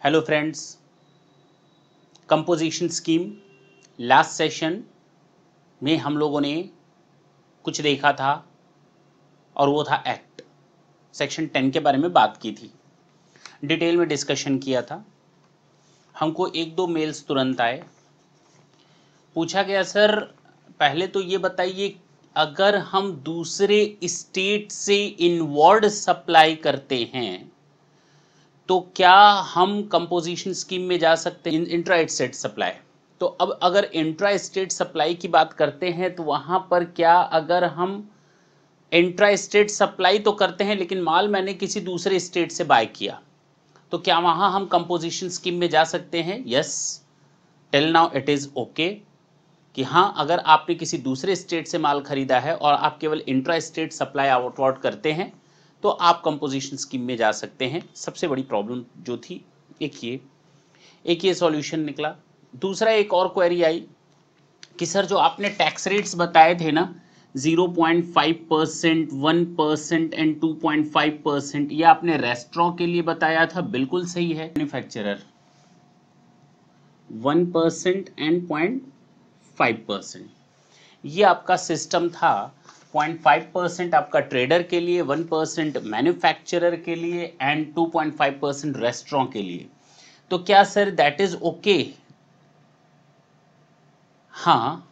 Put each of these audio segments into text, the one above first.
Hello friends, composition scheme last session में हम लोगों ने कुछ देखा था और वो था एक्ट सेक्शन 10 के बारे में बात की थी, डिटेल में डिस्कशन किया था। हमको एक दो मेल्स तुरंत आए, पूछा गया सर पहले तो ये बताइए अगर हम दूसरे स्टेट से इनवर्ड सप्लाई करते हैं तो क्या हम कंपोजिशन स्कीम में जा सकते हैं इंट्रा स्टेट सप्लाई। तो अब अगर इंट्रा स्टेट सप्लाई की बात करते हैं तो वहां पर क्या अगर हम इंट्रा स्टेट सप्लाई तो करते हैं लेकिन माल मैंने किसी दूसरे स्टेट से बाय किया तो क्या वहां हम कंपोजिशन स्कीम में जा सकते हैं? Yes, till now it is okay कि हाँ अगर आपने किसी दूसरे स्टेट से माल खरीदा है और आप केवल इंट्रा स्टेट सप्लाई आउटवर्ड करते हैं तो आप कंपोजिशन स्कीम में जा सकते हैं। सबसे बड़ी प्रॉब्लम जो थी एक ये सॉल्यूशन निकला। दूसरा एक और क्वेरी आई कि सर जो आपने टैक्स रेट्स बताए थे ना 0.5%, 1% एंड 2.5%, ये आपने रेस्टोरेंट के लिए बताया था, बिल्कुल सही है। मैन्युफैक्चरर 1% एंड 0.5%, ये आपका सिस्टम था। 0.5% आपका ट्रेडर के लिए, 1% मैन्युफैक्चरर के लिए एंड 2.5% रेस्टोरेंट के लिए। तो क्या सर दैट इज ओके? हाँ,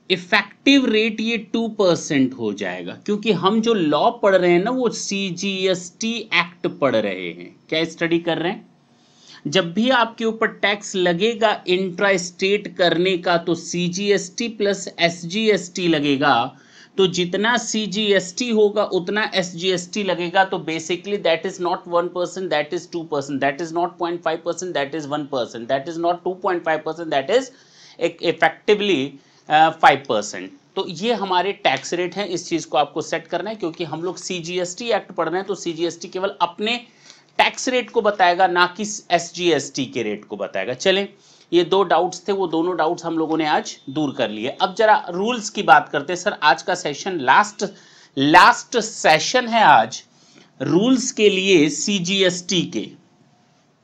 इफेक्टिव रेट ये 2% हो जाएगा क्योंकि हम जो लॉ पढ़ रहे हैं ना वो CGST एक्ट पढ़ रहे हैं। क्या स्टडी कर रहे हैं? जब भी आपके ऊपर टैक्स लगेगा इंट्रा स्टेट करने का तो CGST प्लस SGST लगेगा, तो जितना CGST होगा उतना SGST लगेगा। तो basically that is not 1%, that is 2%, that is not 0.5%, that is 1%, that is not 2.5%, that is effectively 5%। तो ये हमारे टैक्स रेट हैं, इस चीज को आपको सेट करना है क्योंकि हम लोग CGST एक्ट पढ़ रहे हैं तो CGST केवल अपने टैक्स रेट को बताएगा ना कि SGST के रेट को बताएगा। चलें, ये दो डाउट्स थे, वो दोनों डाउट्स हम लोगों ने आज दूर कर लिए। अब जरा रूल्स की बात करते हैं। सर आज का सेशन लास्ट सेशन है आज रूल्स के लिए CGST के।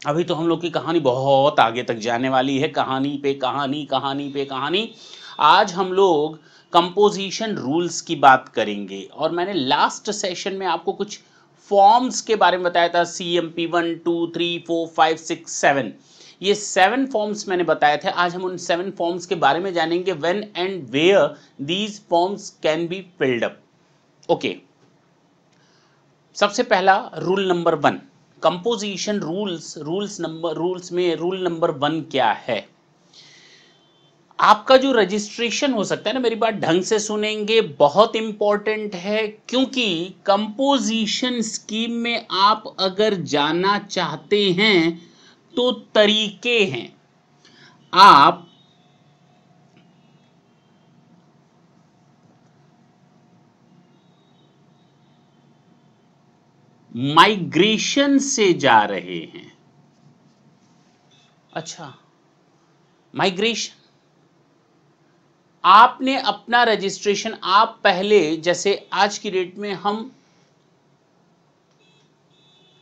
अभी तो हम लोग की कहानी बहुत आगे तक जाने वाली है, कहानी पे कहानी, कहानी पे कहानी। आज हम लोग कंपोजिशन रूल्स की बात करेंगे और मैंने लास्ट सेशन में आपको कुछ फॉर्म्स के बारे में बताया था। CMP 1 2 3 4 5 6 7, ये 7 फॉर्म्स मैंने बताए थे। आज हम उन 7 फॉर्म्स के बारे में जानेंगे, when and where these forms can be filled up. Okay, सबसे पहला रूल नंबर 1, कंपोजिशन रूल्स में रूल नंबर 1 क्या है? आपका जो रजिस्ट्रेशन हो सकता है ना, मेरी बात ढंग से सुनेंगे, बहुत इंपॉर्टेंट है क्योंकि कंपोजिशन स्कीम में आप अगर जाना चाहते हैं तो तरीके हैं। आप माइग्रेशन से जा रहे हैं। अच्छा, माइग्रेशन, आपने अपना रजिस्ट्रेशन, आप पहले जैसे आज की डेट में हम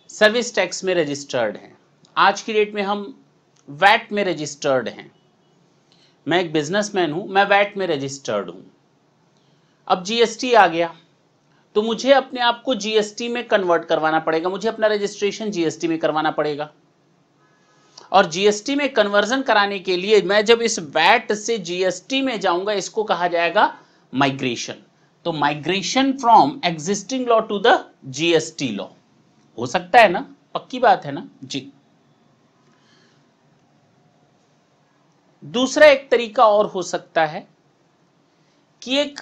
सर्विस टैक्स में रजिस्टर्ड हैं, आज की डेट में हम वैट में रजिस्टर्ड हैं। मैं एक बिजनेसमैन हूं, मैं वैट में रजिस्टर्ड हूं। अब GST आ गया तो मुझे अपने आप को GST में कन्वर्ट करवाना पड़ेगा, मुझे अपना रजिस्ट्रेशन GST में करवाना पड़ेगा। और GST में कन्वर्जन कराने के लिए मैं जब इस वैट से GST में जाऊंगा, इसको कहा जाएगा माइग्रेशन। तो migration from existing law to the GST law हो सकता है ना, पक्की बात है ना जी। दूसरा एक तरीका और हो सकता है कि एक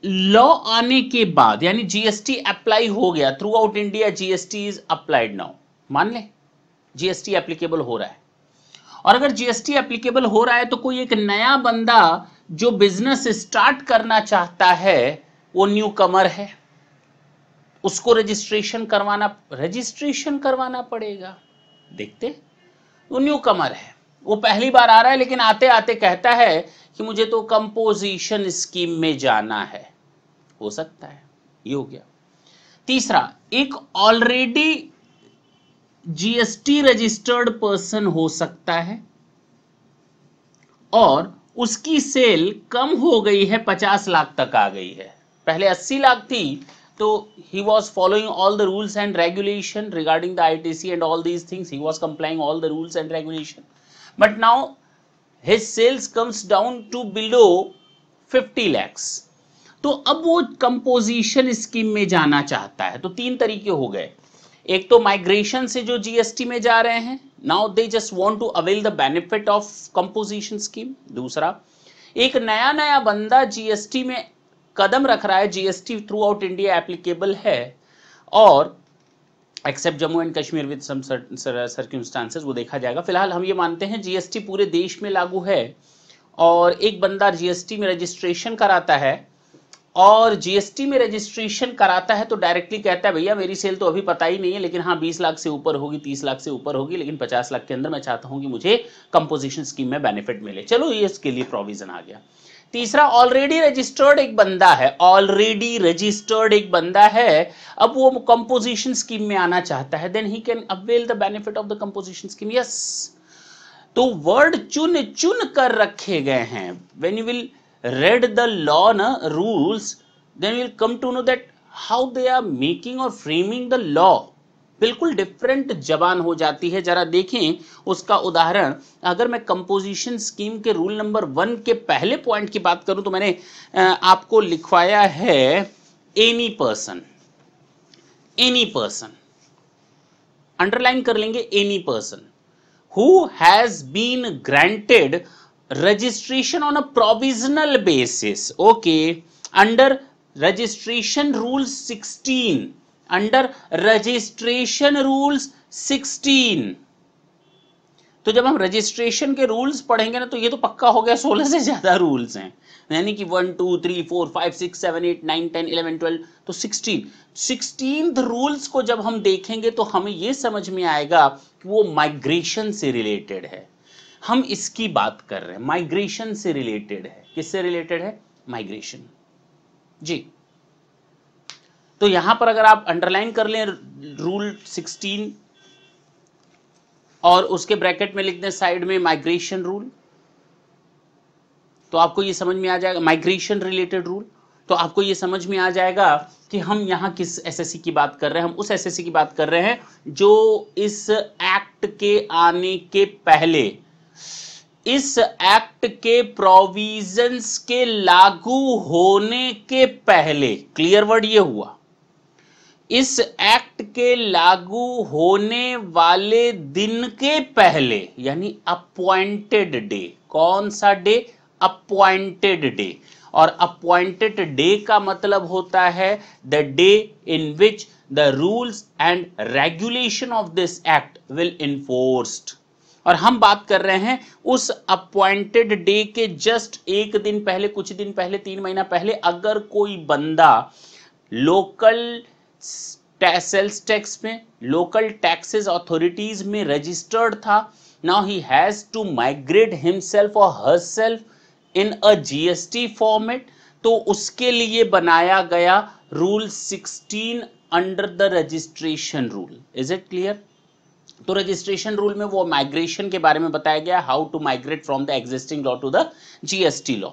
लॉ आने के बाद, यानी GST अप्लाई हो गया through out India, GST is applied now, मान ले GST एप्लीकेबल हो रहा है। और अगर GST एप्लीकेबल हो रहा है तो कोई एक नया बंदा जो बिजनेस स्टार्ट करना चाहता है, वो न्यू कमर है, उसको रजिस्ट्रेशन करवाना पड़ेगा। देखते, वो न्यू कमर है, वो पहली बार आ रहा है लेकिन आते आते कहता है कि मुझे तो कंपोजिशन स्कीम में जाना है। हो सकता है, ये हो गया। तीसरा, एक ऑलरेडी जीएसटी रजिस्टर्ड पर्सन हो सकता है और उसकी सेल कम हो गई है, 50 लाख तक आ गई है, पहले 80 लाख थी, तो he was following all the rules and regulation regarding the ITC and all these things, he was complying all the rules and regulation, but now his sales comes down to below 50 lakhs, तो अब वो composition scheme में जाना चाहता है। तो तीन तरीके हो गए, एक तो माइग्रेशन से जो जीएसटी में जा रहे हैं, now they just want to avail the benefit of composition scheme. दूसरा, एक नया नया बंदा जीएसटी में कदम रख रहा है, GST throughout India applicable है और except Jammu and Kashmir with some circumstances, वो देखा जाएगा। फिलहाल हम ये मानते हैं जीएसटी पूरे देश में लागू है और एक बंदा जीएसटी में रजिस्ट्रेशन कराता है और जीएसटी में रजिस्ट्रेशन कराता है तो डायरेक्टली कहता है भैया मेरी सेल तो अभी पता ही नहीं है, लेकिन हाँ 20 लाख से ऊपर होगी, 30 लाख से ऊपर होगी, लेकिन 50 लाख के अंदर मैं चाहता हूं कि मुझे कंपोजिशन स्कीम में बेनिफिट मिले। चलो ये इसके लिए प्रोविजन आ गया। तीसरा, ऑलरेडी रजिस्टर्ड एक बंदा है, ऑलरेडी रजिस्टर्ड एक बंदा है, अब वो कंपोजिशन स्कीम में आना चाहता है, then he can avail the benefit of the composition scheme. Yes, तो वर्ड चुन चुन कर रखे गए हैं। When you will read the law rules, then you will come to know that how they are making or framing the law, बिल्कुल different जबान हो जाती है। जरा देखें उसका उदाहरण। अगर मैं कंपोजिशन स्कीम के रूल नंबर 1 के पहले पॉइंट की बात करूं तो मैंने आपको लिखवाया है any person, any person underline कर लेंगे, any person who has been granted registration on a provisional basis, okay, under registration rules 16, under registration rules 16। तो जब हम रजिस्ट्रेशन के रूल्स पढ़ेंगे ना तो ये तो पक्का हो गया 16 से ज्यादा रूल्स हैं, यानी कि 1 2 3 4 5 6 7 8 9 10 11 12, तो 16th रूल्स को जब हम देखेंगे तो हमें ये समझ में आएगा कि वो माइग्रेशन से रिलेटेड है। हम इसकी बात कर रहे हैं, माइग्रेशन से रिलेटेड है। किससे रिलेटेड है? माइग्रेशन जी। तो यहां पर अगर आप अंडरलाइन कर लें रूल 16 और उसके ब्रैकेट में लिख दें साइड में माइग्रेशन रूल, तो आपको ये समझ में आ जाएगा, माइग्रेशन रिलेटेड रूल, तो आपको ये समझ में आ जाएगा कि हम यहां किस एसएससी की बात कर रहे हैं। हम उस एसएससी की बात कर रहे हैं जो इस एक्ट के आने के पहले, इस एक्ट के प्रोविजंस के लागू होने के पहले, क्लियर वर्ड ये हुआ, इस एक्ट के लागू होने वाले दिन के पहले, यानी अपॉइंटेड डे। कौन सा डे? Appointed day. और अपॉइंटेड डे का मतलब होता है the day in which the rules and regulation of this act will enforced. और हम बात कर रहे हैं उस अपॉइंटेड डे के जस्ट एक दिन पहले, कुछ दिन पहले, 3 महीना पहले, अगर कोई बंदा लोकल सेल्स टैक्स में, लोकल टैक्सेस अथॉरिटीज में रजिस्टर्ड था, now he has to migrate himself और herself in a GST format, तो उसके लिए बनाया गया rule 16 under the registration rule. Is it clear? तो रजिस्ट्रेशन रूल में वो माइग्रेशन के बारे में बताया गया, how to migrate from the existing law to the GST law.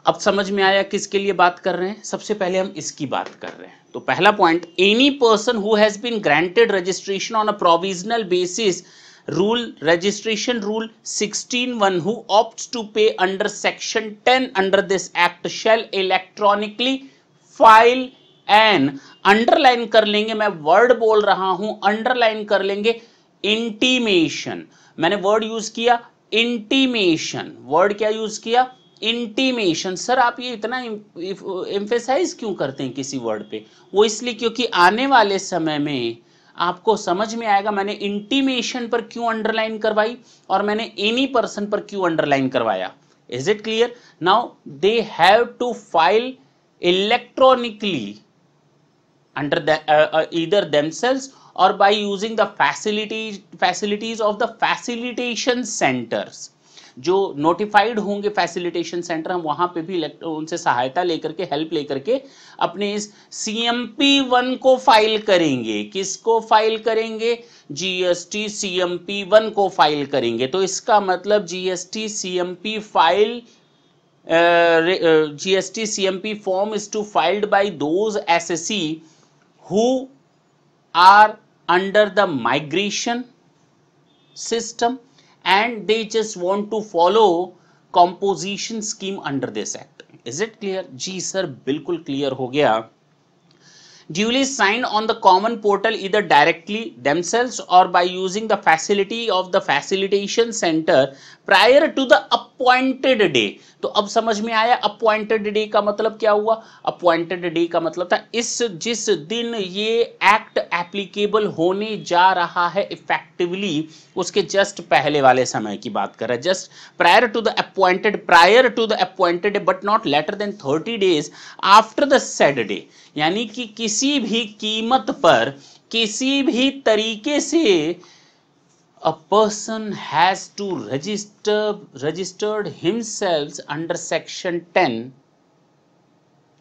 अब समझ में आया किसके लिए बात कर रहे हैं? सबसे पहले हम इसकी बात कर रहे हैं। तो पहला point, any person who has been granted registration on a provisional basis, rule registration rule 16(1) who opts to pay under section 10 under this act shall electronically file an, underline कर लेंगे, मैं वर्ड बोल रहा हूं, अंडरलाइन कर लेंगे, intimation. मैंने word use किया इंटीमेशन। वर्ड क्या यूज किया? इंटीमेशन। सर आप ये इतना एम्फेसाइज क्यों करते हैं किसी वर्ड पे? वो इसलिए क्योंकि आने वाले समय में आपको समझ में आएगा मैंने इंटीमेशन पर क्यों अंडरलाइन करवाई और मैंने एनी पर्सन पर क्यों अंडरलाइन करवाया। Is it clear? Now they have to file electronically under the either themselves or by using the facilities of the facilitation centers। जो नोटिफाइड होंगे फैसिलिटेशन सेंटर, हम वहां पे भी उनसे सहायता लेकर के, हेल्प लेकर के अपने इस CMP1 को फाइल करेंगे। किसको फाइल करेंगे? GST CMP1 को फाइल करेंगे। तो इसका मतलब GST CMP file, GST CMP form is to filed by those SSE who are under the migration system and they just want to follow composition scheme under this act. Is it clear? जी sir बिल्कुल clear हो गया। Duly signed on the common portal either directly themselves or by using the facility of the facilitation center prior to the appointed day। तो अब समझ में आया appointed day का मतलब क्या हुआ? appointed day का मतलब था जिस दिन ये एक्ट एप्लीकेबल होने जा रहा है इफेक्टिवली, उसके जस्ट पहले वाले समय की बात कर रहा है। Just prior to the appointed day but not later than 30 days after the said day। यानी कि किसी भी कीमत पर, किसी भी तरीके से a person has to registered himself under section 10।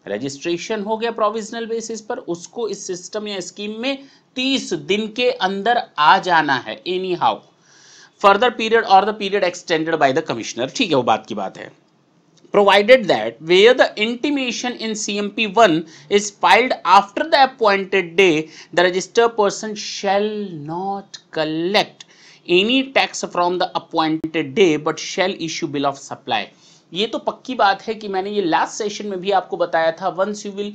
Registration हो गया प्रोविजनल बेसिस पर, उसको इस सिस्टम या स्कीम में 30 दिन के अंदर आ जाना है एनी हाउ, फर्दर पीरियड और the period extended by the commissioner. ठीक है, वो बात की बात है। Provided that where the intimation in CMP1 is filed after the appointed day, the registered person shall not collect any tax from the appointed day but shall issue bill of supply। ये तो पक्की बात है कि मैंने ये last session में भी आपको बताया था, once you will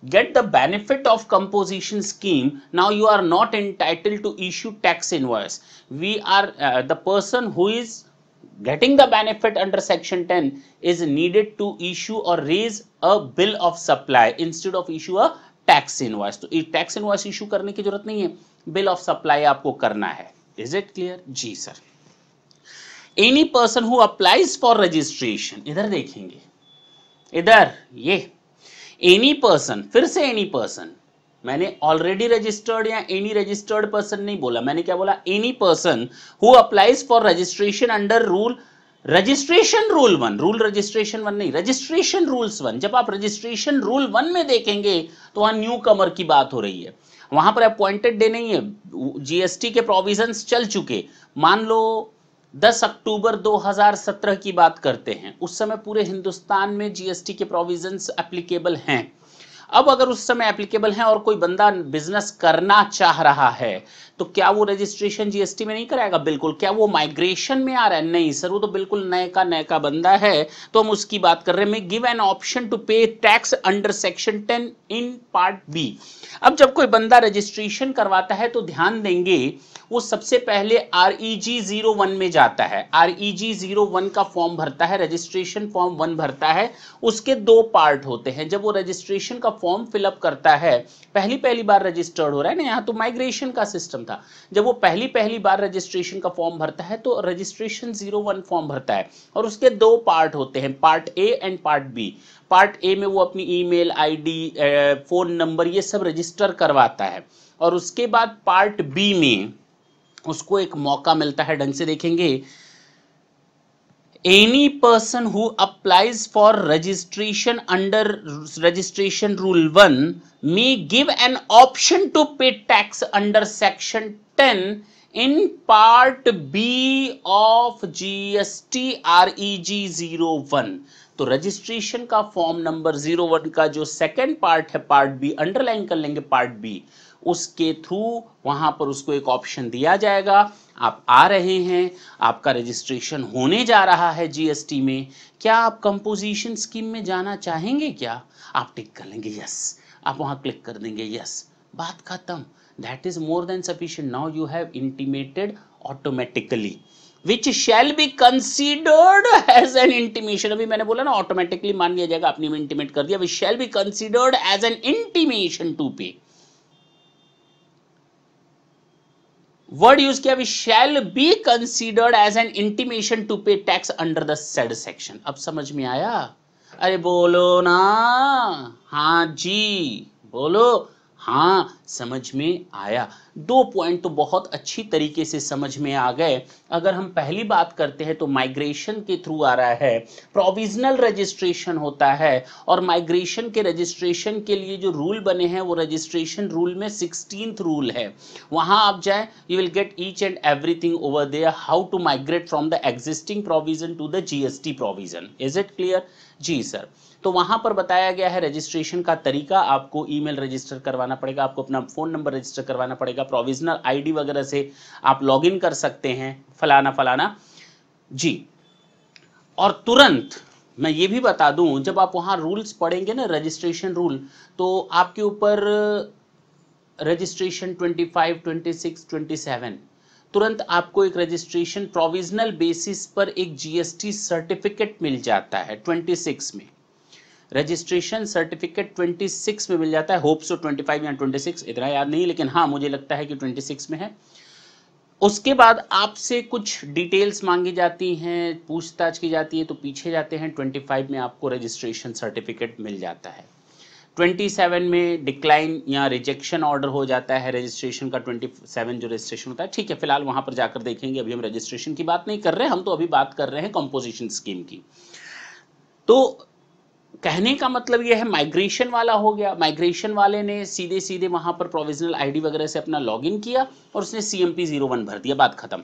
get the benefit of composition scheme, now you are not entitled to issue tax invoice। We are the person who is getting the benefit under section 10 is needed to issue or raise a bill of supply instead of issue a tax invoice। तो tax invoice issue करने की जरूरत नहीं है, bill of supply आपको करना है। Is it clear? जी sir. Any person who applies for registration, इधर देखेंगे, इधर ये any person, फिर से any person, मैंने ऑलरेडी रजिस्टर्ड या एनी रजिस्टर्ड पर्सन नहीं बोला, मैंने क्या बोला? Any person who applies for registration under rule, registration rule 1, rule registration 1 नहीं, रजिस्ट्रेशन रूल्स 1। जब आप रजिस्ट्रेशन रूल 1 में देखेंगे तो वहां न्यू कमर की बात हो रही है, वहां पर अपॉइंटेड डे नहीं है। जीएसटी के प्रोविजंस चल चुके, मान लो 10 अक्टूबर 2017 की बात करते हैं, उस समय पूरे हिंदुस्तान में जीएसटी के प्रोविजंस एप्लीकेबल हैं। अब अगर उस समय एप्लीकेबल है और कोई बंदा बिजनेस करना चाह रहा है तो क्या वो रजिस्ट्रेशन जीएसटी में नहीं कराएगा? बिल्कुल। क्या वो माइग्रेशन में आ रहा है? नहीं सर, वो तो बिल्कुल नए का बंदा है, तो हम उसकी बात कर रहे हैं। Give an option to pay tax under section 10 in part B. अब जब कोई बंदा रजिस्ट्रेशन करवाता है तो ध्यान देंगे वो सबसे पहले REG 01 में जाता है, REG 01 का फॉर्म भरता है, रजिस्ट्रेशन फॉर्म 1 भरता है। उसके 2 पार्ट होते हैं। जब वो रजिस्ट्रेशन का फॉर्म फिलअप करता है, पहली बार रजिस्टर्ड हो रहा है ना, यहाँ तो माइग्रेशन का सिस्टम था। जब वो पहली बार रजिस्ट्रेशन का फॉर्म भरता है तो रजिस्ट्रेशन 01 फॉर्म भरता है, और उसके 2 पार्ट होते हैं, part A and part B. Part A में वो अपनी ईमेल आईडी, फोन नंबर, ये सब रजिस्टर करवाता है, और उसके बाद पार्ट बी में उसको एक मौका मिलता है। ढंग से देखेंगे, any person who applies for registration under registration rule 1 may give an option to pay tax under section 10 in part B of GST REG 01। तो रजिस्ट्रेशन का फॉर्म नंबर 01 का जो सेकेंड पार्ट है, पार्ट बी, अंडरलाइन कर लेंगे part B, उसके through वहां पर उसको एक ऑप्शन दिया जाएगा। आप आ रहे हैं, आपका रजिस्ट्रेशन होने जा रहा है जीएसटी में, क्या आप कंपोजिशन स्कीम में जाना चाहेंगे? क्या आप टिक कर लेंगे यस, आप वहां क्लिक कर देंगे यस, बात खत्म। That is more than sufficient. Now you have intimated automatically which shall be considered as an intimation। अभी मैंने बोला ना ऑटोमेटिकली मान लिया जाएगा, आपने इंटीमेट कर दिया, which shall be considered as an intimation to pay। Word use किया, which shall be considered as an intimation to pay tax under the said section। अब समझ में आया? अरे बोलो ना हाँ जी, बोलो हाँ, समझ में आया। 2 पॉइंट तो बहुत अच्छी तरीके से समझ में आ गए। अगर हम पहली बात करते हैं तो माइग्रेशन के थ्रू आ रहा है, प्रोविजनल रजिस्ट्रेशन होता है, और माइग्रेशन के रजिस्ट्रेशन के लिए जो रूल बने हैं वो रजिस्ट्रेशन रूल में 16th रूल है। वहां आप जाए, you will get each and everything over there, how to migrate from the existing provision to the GST provision. Is it clear? जी सर। तो वहां पर बताया गया है रजिस्ट्रेशन का तरीका, आपको ईमेल रजिस्टर करवाना पड़ेगा, आपको अपना फोन नंबर रजिस्टर करवाना पड़ेगा, प्रोविजनल आईडी वगैरह से आप लॉगिन कर सकते हैं, फलाना फलाना जी। और तुरंत मैं ये भी बता दूं, जब आप वहां रूल्स पढ़ेंगे ना, रजिस्ट्रेशन रूल, तो आपके ऊपर रजिस्ट्रेशन 25, 26, 27 तुरंत आपको एक रजिस्ट्रेशन प्रोविजनल बेसिस पर एक जीएसटी सर्टिफिकेट मिल जाता है 26 में। रजिस्ट्रेशन सर्टिफिकेट 26 में मिल जाता है, होप सो 25 या 26, इतना याद नहीं, लेकिन हाँ मुझे लगता है कि 26 में है। उसके बाद आपसे कुछ डिटेल्स मांगी जाती हैं, पूछताछ की जाती है, तो पीछे जाते हैं, 25 में आपको रजिस्ट्रेशन सर्टिफिकेट मिल जाता है। 27 में डिक्लाइन या रिजेक्शन ऑर्डर हो जाता है रजिस्ट्रेशन का, 27 जो रजिस्ट्रेशन होता है, ठीक है, फिलहाल वहां पर जाकर देखेंगे, अभी हम रजिस्ट्रेशन की बात नहीं कर रहे हैं, हम तो अभी बात कर रहे हैं कंपोजिशन स्कीम की। तो कहने का मतलब यह है, माइग्रेशन वाला हो गया, माइग्रेशन वाले ने सीधे सीधे वहां पर प्रोविजनल आईडी वगैरह से अपना लॉगिन किया और उसने CMP 01 भर दिया, बात खत्म।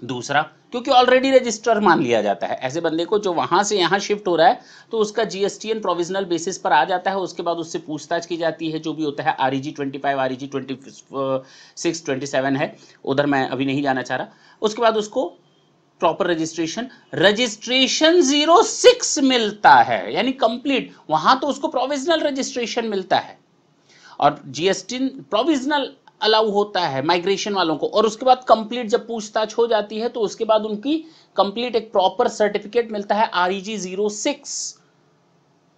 दूसरा, क्योंकि ऑलरेडी रजिस्टर मान लिया जाता है ऐसे बंदे को, जो वहां से यहां शिफ्ट हो रहा है, तो उसका GSTN प्रोविजनल बेसिस पर आ जाता है। उसके बाद उससे पूछताछ की जाती है, जो भी होता है, REG 25, REG 26, 27 है, उधर मैं अभी नहीं जाना चाह रहा। उसके बाद उसको प्रॉपर रजिस्ट्रेशन 06 मिलता है, यानी कंप्लीट। वहां तो उसको प्रोविजनल रजिस्ट्रेशन मिलता है और जीएसटी प्रोविजनल अलाउ होता है माइग्रेशन वालों को, और उसके बाद कंप्लीट जब पूछताछ हो जाती है तो उसके बाद उनकी कंप्लीट एक प्रॉपर सर्टिफिकेट मिलता है, REG 06।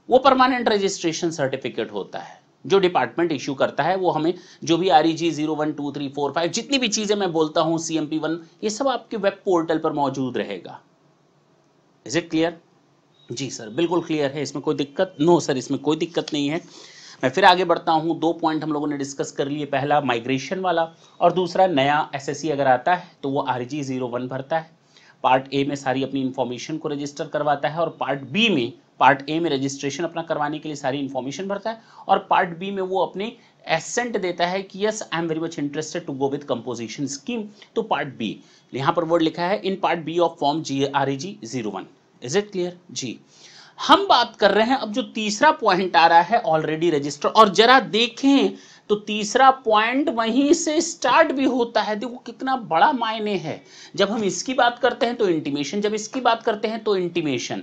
वो परमानेंट रजिस्ट्रेशन सर्टिफिकेट होता है जो डिपार्टमेंट इश्यू करता है। वो हमें जो भी REG 01, 2, 3, 4, 5 जितनी भी चीजें मैं बोलता हूं, CMP 1, ये सब आपके वेब पोर्टल पर मौजूद रहेगा। Is it clear? जी सर, बिल्कुल क्लियर है, इसमें कोई दिक्कत? नो सर, इसमें कोई दिक्कत नहीं है। मैं फिर आगे बढ़ता हूं। 2 पॉइंट हम लोगों ने डिस्कस कर लिए, पहला माइग्रेशन वाला, और दूसरा नया SSC अगर आता है तो वो REG 01 भरता है, पार्ट ए में सारी अपनी इंफॉर्मेशन को रजिस्टर करवाता है, और पार्ट ए में रजिस्ट्रेशन अपना करवाने के लिए सारी इंफॉर्मेशन भरता है, और पार्ट बी में वो अपने एसेंट देता है कि yes I am very much interested to go with composition scheme. तो पार्ट बी, यहां पर वर्ड लिखा है in part B of form REG 01। Is it clear? जी। हम बात कर रहे हैं अब जो तीसरा पॉइंट आ रहा है, ऑलरेडी रजिस्टर, और जरा देखें तो तीसरा पॉइंट वहीं से स्टार्ट भी होता है। देखो कितना बड़ा मायने है। जब हम इसकी बात करते हैं तो इंटीमेशन, जब इसकी बात करते हैं तो इंटीमेशन।